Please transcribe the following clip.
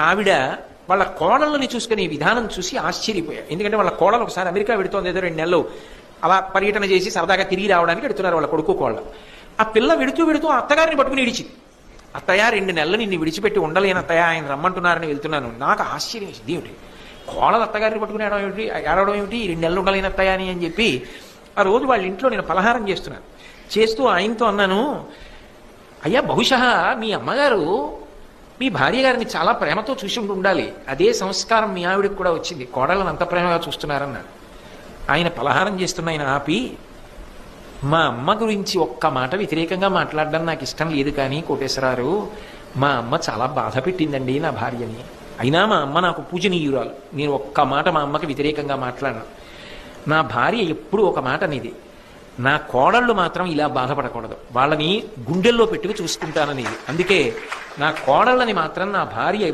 ఆవిడ వాళ్ళ కోడళ్ళని చూసుకునే విధానం చూసి ఆశ్చర్యపోయారు. ఎందుకంటే వాళ్ళ కోడలు ఒకసారి అమెరికా వెడుతోంది, ఏదో 2 నెలలు అలా పర్యటన చేసి సరదాగా తిరిగి రావడానికి వెడుతున్నారు వాళ్ళ కొడుకు కోళ్ళ. ఆ పిల్ల వెడుతూ ఆ అత్తగారిని పట్టుకుని ఇడిచింది. అత్తయ్య 2 నెలలు నిన్ను విడిచిపెట్టి ఉండలేను అత్తయ్య, ఆయన రమ్మంటున్నారని వెళ్తున్నాను. నాకు ఆశ్చర్యం వేసింది, ఏమిటి కోడలు అత్తగారిని పట్టుకుని ఏడవడం ఏమిటి, 2 నెలలు ఉండలేని అత్తయ్య అని చెప్పి ఆ రోజు వాళ్ళ ఇంట్లో నేను పలహారం చేస్తూ ఆయనతో అన్నాను, అయ్యా బహుశా మీ అమ్మగారు మీ భార్య గారిని చాలా ప్రేమతో చూసి ఉండాలి, అదే సంస్కారం మీ ఆవిడకి కూడా వచ్చింది, కోడలను అంత ప్రేమగా చూస్తున్నారన్నాడు. ఆయన పలహారం చేస్తున్న ఆయన ఆపి, మా అమ్మ గురించి ఒక్క మాట వ్యతిరేకంగా మాట్లాడడం నాకు ఇష్టం లేదు, కానీ కోటేశ్వరారు మా అమ్మ చాలా బాధ పెట్టిందండి నా భార్యని, అయినా మా అమ్మ నాకు పూజనీయురాలు, నేను ఒక్క మాట మా అమ్మకి వ్యతిరేకంగా మాట్లాడను. నా భార్య ఎప్పుడు ఒక మాట అనేది, నా కోడళ్ళు మాత్రం ఇలా బాధపడకూడదు, వాళ్ళని గుండెల్లో పెట్టుకు చూసుకుంటాననేది, అందుకే నా కోడళ్ళని మాత్రం నా భార్య